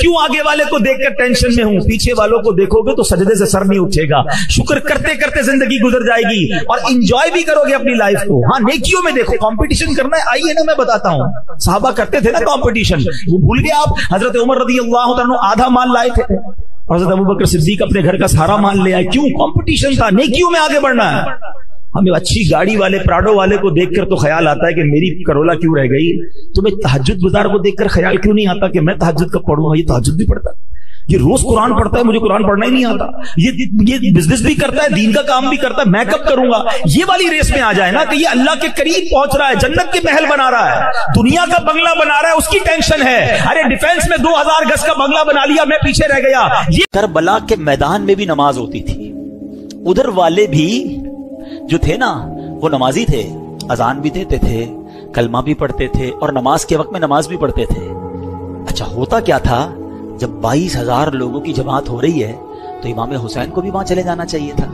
क्यों आगे वाले को देखकर टेंशन में हूं? पीछे वालों को देखोगे तो सजदे से सर नहीं उठेगा। शुक्र करते करते जिंदगी गुजर जाएगी और इंजॉय भी करोगे अपनी लाइफ को। हाँ, नेकियों में देखो, कंपटीशन करना है, आइए ना मैं बताता हूं। साहबा करते थे ना कंपटीशन, वो भूल गए आप? हजरत उमर रज़ियल्लाहु अन्हु आधा माल लाए थे, हजरत अबू बकर सिद्दीक अपने घर का सारा माल ले आए। क्यों? कंपटीशन था, नेकियों में आगे बढ़ना है। हमें अच्छी गाड़ी वाले, प्राडो वाले को देखकर तो ख्याल आता है कि मेरी करोला क्यों रह गई। तुम्हें तहज्जुद गुजार को देखकर ख्याल क्यों नहीं आता कि मैं तहज्जुद कब पढ़ूंगा? ये तहज्जुद भी पढ़ता है, ये रोज कुरान पढ़ता है, मुझे कुरान पढ़ना ही नहीं आता। ये बिजनेस भी करता है, दीन का काम भी करता है, मैं कब करूंगा? ये वाली रेस में आ जाए ना कि ये अल्लाह के करीब पहुंच रहा है, जन्नत के महल बना रहा है, दुनिया का बंगला बना रहा है, उसकी टेंशन है। अरे डिफेंस में 2000 गज का बंगला बना लिया, मैं पीछे रह गया। ये करबला के मैदान में भी नमाज होती थी। उधर वाले भी जो थे ना, वो नमाजी थे, अजान भी देते थे, कलमा भी पढ़ते थे और नमाज के वक्त में नमाज भी पढ़ते थे। अच्छा, होता क्या था, जब 22,000 लोगों की जमात हो रही है तो इमाम हुसैन को भी वहां चले जाना चाहिए था।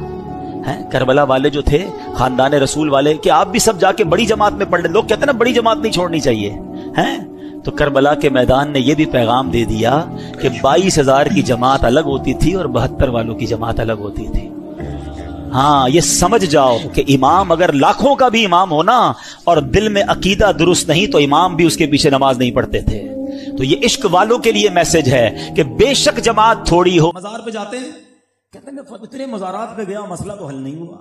हैं, करबला वाले जो थे, खानदान रसूल वाले, कि आप भी सब जाके बड़ी जमात में पढ़ ले। लोग कहते हैं ना, बड़ी जमात नहीं छोड़नी चाहिए। हैं, तो करबला के मैदान ने यह भी पैगाम दे दिया कि 22,000 की जमात अलग होती थी और 72 वालों की जमात अलग होती थी। हाँ, ये समझ जाओ कि इमाम अगर लाखों का भी इमाम होना और दिल में अकीदा दुरुस्त नहीं तो इमाम भी उसके पीछे नमाज नहीं पढ़ते थे। तो ये इश्क वालों के लिए मैसेज है कि बेशक जमात थोड़ी हो। मजार पे जाते हैं, कहते हैं इतने मजारात पे गया, मसला तो हल नहीं हुआ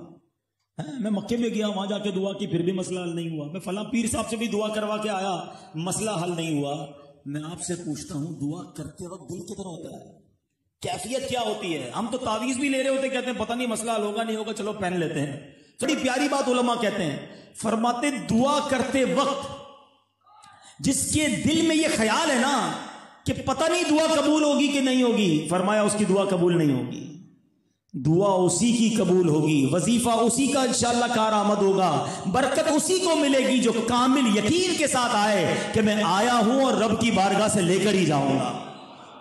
है। मैं मक्के में गया, वहां जाके दुआ की, फिर भी मसला हल नहीं हुआ। मैं फला पीर साहब से भी दुआ करवा के आया, मसला हल नहीं हुआ। मैं आपसे पूछता हूं, दुआ करते वक्त दिल कितना होता है, कैफियत क्या होती है? हम तो तावीज भी ले रहे होते, कहते हैं पता नहीं मसला हल होगा नहीं होगा, चलो पहन लेते हैं। बड़ी प्यारी बात उलमा कहते हैं, फरमाते दुआ करते वक्त जिसके दिल में ये ख्याल है ना कि पता नहीं दुआ कबूल होगी कि नहीं होगी, फरमाया उसकी दुआ कबूल नहीं होगी। दुआ उसी की कबूल होगी, वजीफा उसी का इंशाअल्लाह कारआमद होगा, बरकत उसी को मिलेगी जो कामिल यकीन के साथ आए कि मैं आया हूं और रब की बारगाह से लेकर ही जाऊंगा।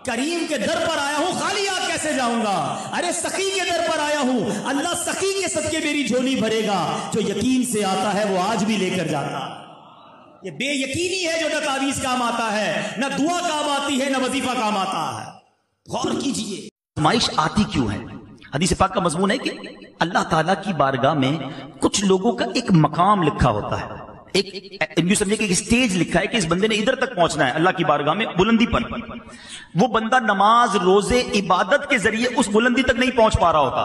करीम के दर पर आया हूं, खाली हाथ कैसे जाऊंगा? अरे सखी के दर पर आया हूं, अल्लाह सखी के सदके मेरी झोली भरेगा। जो यकीन से आता है वो आज भी लेकर जाता। ये बेयकीनी है जो न तावीज काम आता है, न दुआ काम आती है, न वजीफा काम आता है। गौर कीजिए, आजमाइश आती क्यों है? हदीस पाक का मजमून है कि अल्लाह ताला की बारगाह में कुछ लोगों का एक मकाम लिखा होता है, एक समझे कि एक स्टेज लिखा है कि इस बंदे ने इधर तक पहुंचना है अल्लाह की बारगाह में, बुलंदी पर। वो बंदा नमाज, रोजे, इबादत के जरिए उस बुलंदी तक नहीं पहुंच पा रहा होता।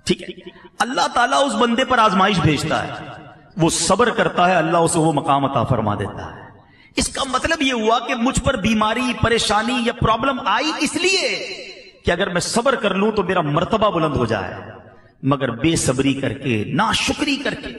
ठीक है, अल्लाह ताला उस बंदे पर आजमाइश भेजता है, वो सब्र करता है, अल्लाह उसे वो मकाम अता फरमा देता है। इसका मतलब ये हुआ कि मुझ पर बीमारी, परेशानी या प्रॉब्लम आई इसलिए कि अगर मैं सब्र कर लूं तो मेरा मर्तबा बुलंद हो जाए। मगर बेसब्री करके, नाशुक्री करके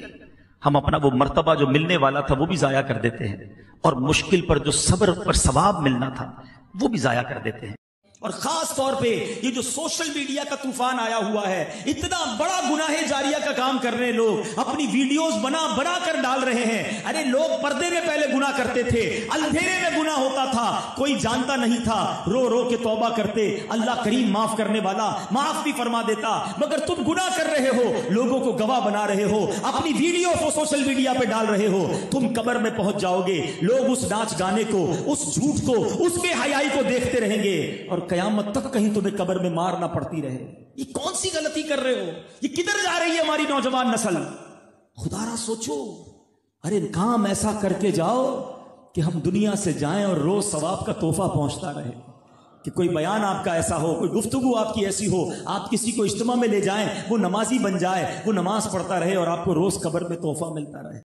हम अपना वो मर्तबा जो मिलने वाला था वो भी जाया कर देते हैं, और मुश्किल पर जो सब्र पर सवाब मिलना था वो भी जाया कर देते हैं। और खास तौर पे ये जो सोशल मीडिया का तूफान आया हुआ है, इतना बड़ा गुनाहे जारिया का काम कर रहे लोग, अपनी वीडियोस बना कर डाल रहे हैं। अरे लोग पर्दे में पहले गुनाह करते थे, अंधेरे में गुनाह होता था, कोई जानता नहीं था, रो रो के तौबा करते, अल्लाह करीम माफ करने वाला, माफ भी फरमा देता। मगर तुम गुनाह कर रहे हो, लोगों को गवाह बना रहे हो, अपनी वीडियो को सोशल मीडिया पे डाल रहे हो। तुम कब्र में पहुंच जाओगे, लोग उस नाच गाने को, उस झूठ को, उस बेहयाई को देखते रहेंगे और कयामत तक कहीं तुम्हें कब्र में मार ना पड़ती रहे। ये कौन सी गलती कर रहे हो? ये किधर जा रही है हमारी नौजवान नस्ल? खुदारा सोचो। अरे काम ऐसा करके जाओ कि हम दुनिया से जाएं और रोज सवाब का तोहफा पहुंचता रहे, कि कोई बयान आपका ऐसा हो, कोई गुफ्तगू आपकी ऐसी हो, आप किसी को इज्तिमा में ले जाएं, वो नमाजी बन जाए, वो नमाज पढ़ता रहे और आपको रोज कब्र में तोहफा मिलता रहे।